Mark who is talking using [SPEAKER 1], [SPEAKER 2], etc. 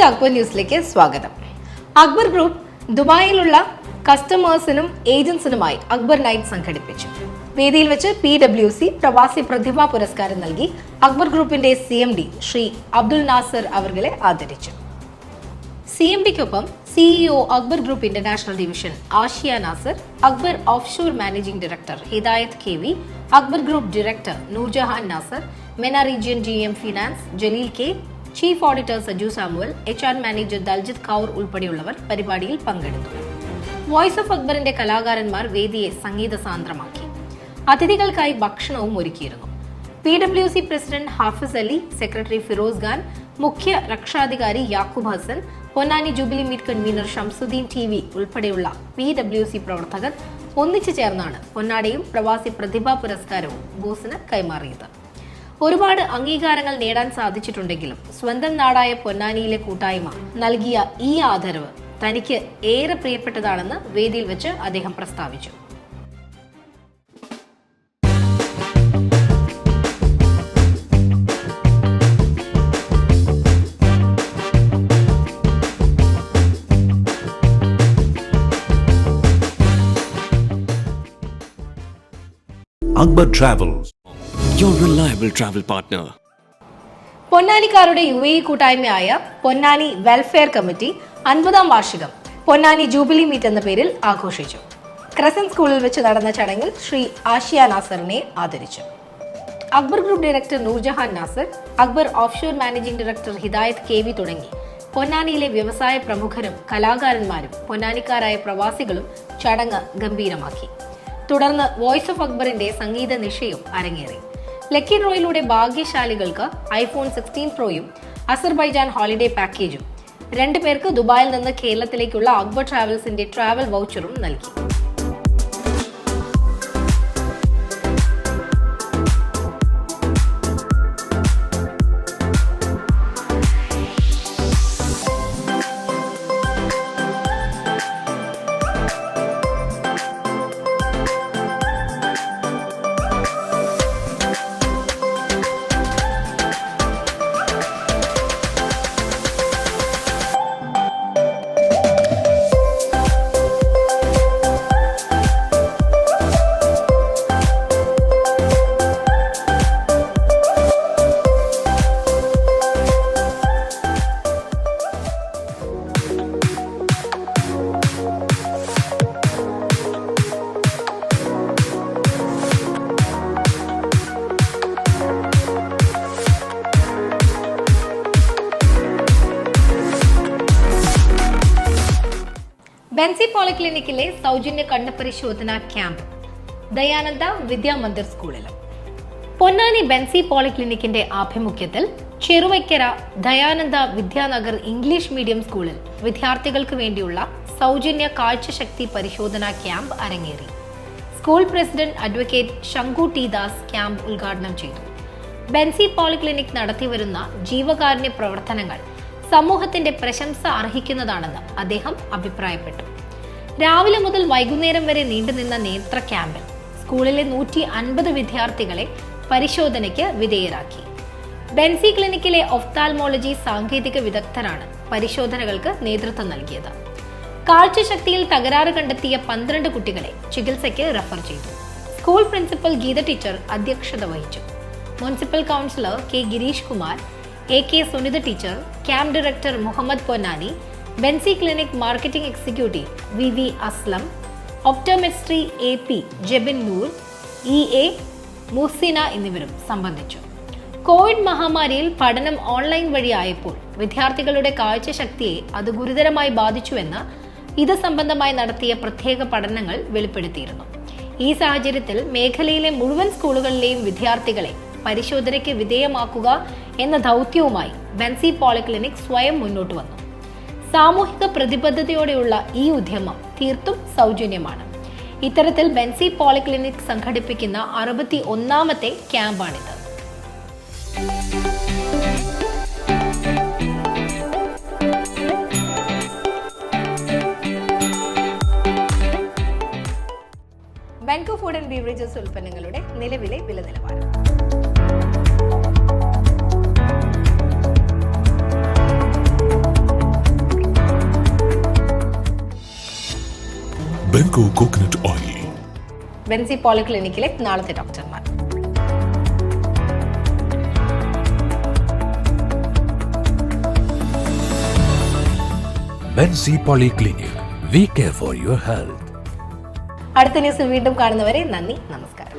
[SPEAKER 1] ഇന്നത്തെ അക്ബർ ന്യൂസിലേക്ക് സ്വാഗതം. അക്ബർ ഗ്രൂപ്പ് ദുബായിലുള്ള കസ്റ്റമേഴ്സിനും ഏജൻസിനുമായി അക്ബർ നൈറ്റ് സംഘടിപ്പിച്ചു. വേദിയിൽ വെച്ച് PwC പ്രവാസി പ്രതിഭാ പുരസ്കാരം നൽകി അക്ബർ ഗ്രൂപ്പിന്റെ CMD ശ്രീ അബ്ദുൽ നാസർ അവരെ ആദരിച്ചു. CMDക്കൊപ്പം CEO Akbar group international division Ashiya Nasser, Akbar offshore managing director ഹിദായത്ത് KV, Akbar group director Noorjahan Nasser, MENA region GM finance Jaleel K, chief auditor Saju Samuel, HR manager Daljit Kaur ഉൾപ്പെടെയുള്ളവർ പരിപാടിയിൽ പങ്കെടുത്തു. വോയിസ് ഓഫ് അക്ബറിന്റെ കലാകാരന്മാർ വേദിയെ സംഗീത സാന്ദ്രമാക്കി. അതിഥികൾക്കായി ഭക്ഷണവും ഒരുക്കിയിരുന്നു. PwC president Hafiz Ali, secretary Firoz Khan, മുഖ്യ രക്ഷാധികാരി Yakub Hasan, Ponnani jubilee meet convener Shamsuddin TV ഉൾപ്പെടെയുള്ള PwC പ്രവർത്തകർ ഒന്നിച്ചു ചേർന്നാണ് പൊന്നാടയും പ്രവാസി പ്രതിഭാ പുരസ്കാരവും ബോസിന് കൈമാറിയത്. ഒരുപാട് അംഗീകാരങ്ങൾ നേടാൻ സാധിച്ചിട്ടുണ്ടെങ്കിലും സ്വന്തം നാടായ പൊന്നാനിയിലെ കൂട്ടായ്മ നൽകിയ ഈ ആദരവ് തനിക്ക് ഏറെ പ്രിയപ്പെട്ടതാണെന്ന് വേദിയിൽ വെച്ച് അദ്ദേഹം പ്രസ്താവിച്ചു.
[SPEAKER 2] Akbar Travels,
[SPEAKER 3] your reliable travel partner.
[SPEAKER 1] പൊന്നാനിക്കാരുടെ UAE കൂട്ടായ്മയായ പൊന്നാനി വെൽഫെയർ കമ്മിറ്റി 50ാം വാർഷികം പൊന്നാനി ജൂബിലി മീറ്റ് എന്ന പേരിൽ ആഘോഷിച്ചു. ക്രസന്റ് സ്കൂളിൽ വെച്ച് നടന്ന ചടങ്ങിൽ ശ്രീ ആഷിയ നാസറിനെ ആദരിച്ചു. Akbar group director Noorjahan Nasar, Akbar offshore managing director ഹിദായത്ത് KV തുടങ്ങി പൊന്നാനിയിലെ വ്യവസായ പ്രമുഖരും കലാകാരന്മാരും പൊന്നാനിക്കാരായ പ്രവാസികളും ചടങ്ങ് ഗംഭീരമാക്കി. തുടർന്ന് വോയിസ് ഓഫ് അക്ബറിന്റെ സംഗീത നിശയും അരങ്ങേറി. ലക്കി ഡ്രോയിലൂടെ ഭാഗ്യശാലികൾക്ക് iPhone 16 Proയും അസർബൈജാൻ ഹോളിഡേ പാക്കേജും, 2 പേർക്ക് ദുബായിൽ നിന്ന് കേരളത്തിലേക്കുള്ള അക്ബർ ട്രാവൽസിന്റെ ട്രാവൽ വൗച്ചറും നൽകി. ബെൻസി പോളിക്ലിനിക്കിലെ സൗജന്യ കണ്ണ് പരിശോധന ക്യാമ്പ് ദയാനന്ദ വിദ്യാമന്ദിർ സ്കൂളിലും. പൊന്നാനി ബെൻസി പോളിക്ലിനിക്കിന്റെ ആഭിമുഖ്യത്തിൽ ചെറുവയ്ക്കര ദയാനന്ദ വിദ്യാനഗർ ഇംഗ്ലീഷ് മീഡിയം സ്കൂളിൽ വിദ്യാർത്ഥികൾക്ക് വേണ്ടിയുള്ള സൗജന്യ കാഴ്ചശക്തി പരിശോധന ക്യാമ്പ് അരങ്ങേറി. സ്കൂൾ പ്രസിഡന്റ് അഡ്വക്കേറ്റ് ശങ്കു T. ദാസ് ക്യാമ്പ് ഉദ്ഘാടനം ചെയ്തു. ബെൻസി പോളിക്ലിനിക് നടത്തിവരുന്ന ജീവകാരുണ്യ പ്രവർത്തനങ്ങൾ സമൂഹത്തിന്റെ പ്രശംസ അർഹിക്കുന്നതാണെന്ന് അദ്ദേഹം അഭിപ്രായപ്പെട്ടു. രാവിലെ മുതൽ വൈകുന്നേരം വരെ നീണ്ടുനിന്ന നേത്ര ക്യാമ്പിൽ സ്കൂളിലെ 150 വിദ്യാർത്ഥികളെ പരിശോധനയ്ക്ക് വിധേയരാക്കി. ബെൻസി ക്ലിനിക്കിലെ ഒഫ്താൽമോളജി സാങ്കേതിക വിദഗ്ധരാണ് പരിശോധനകൾക്ക് നേതൃത്വം നൽകിയത്. കാഴ്ചശക്തിയിൽ തകരാറ് കണ്ടെത്തിയ 12 കുട്ടികളെ ചികിത്സയ്ക്ക് റഫർ ചെയ്തു. സ്കൂൾ പ്രിൻസിപ്പൽ ഗീത ടീച്ചർ അധ്യക്ഷത വഹിച്ചു. Municipal councillor K. Girish Kumar, AK Sunitha teacher, camp director Muhammad Ponnani, Bency clinic marketing executive VV Aslam, optometry AP Jebin Noor, EA Muhsina എന്നിവരും സംബന്ധിച്ചു. കോവിഡ് മഹാമാരിയിൽ പഠനം ഓൺലൈൻ വഴിയായപ്പോൾ വിദ്യാർത്ഥികളുടെ കാഴ്ചശക്തിയെ അത് ഗുരുതരമായി ബാധിച്ചുവെന്ന് ഇത് സംബന്ധമായി നടത്തിയ പ്രത്യേക പഠനങ്ങൾ വെളിപ്പെടുത്തിയിരുന്നു. ഈ സാഹചര്യത്തിൽ മേഖലയിലെ മുഴുവൻ സ്കൂളുകളിലെയും വിദ്യാർത്ഥികളെ പരിശോധനയ്ക്ക് വിധേയമാക്കുക എന്ന ദൗത്യവുമായി ബെൻസി പോളിക്ലിനിക് സ്വയം മുന്നോട്ട് വന്നു. സാമൂഹിക പ്രതിബദ്ധതയോടെയുള്ള ഈ ഉദ്യമം തീർത്തും സൗജന്യമാണ്. ഇത്തരത്തിൽ ബെൻസി പോളിക്ലിനിക് സംഘടിപ്പിക്കുന്ന 61ാമത്തെ ക്യാമ്പാണിത്. ബെൻകോ ഫുഡ് ആൻഡ് ബീവറേജസ് ഉൽപ്പന്നങ്ങളുടെ നിലവിലെ വില നിലവാരം.
[SPEAKER 4] Mango coconut oil.
[SPEAKER 1] ബെൻസി പോളിക്ലിനിക്കിലെ നാളത്തെ ഡോക്ടർമാർ.
[SPEAKER 2] Bensi Polyclinic. We care for your health.
[SPEAKER 1] അടുത്ത ന്യൂസിൽ വീണ്ടും കാണുന്നവരെ നന്ദി, നമസ്കാരം.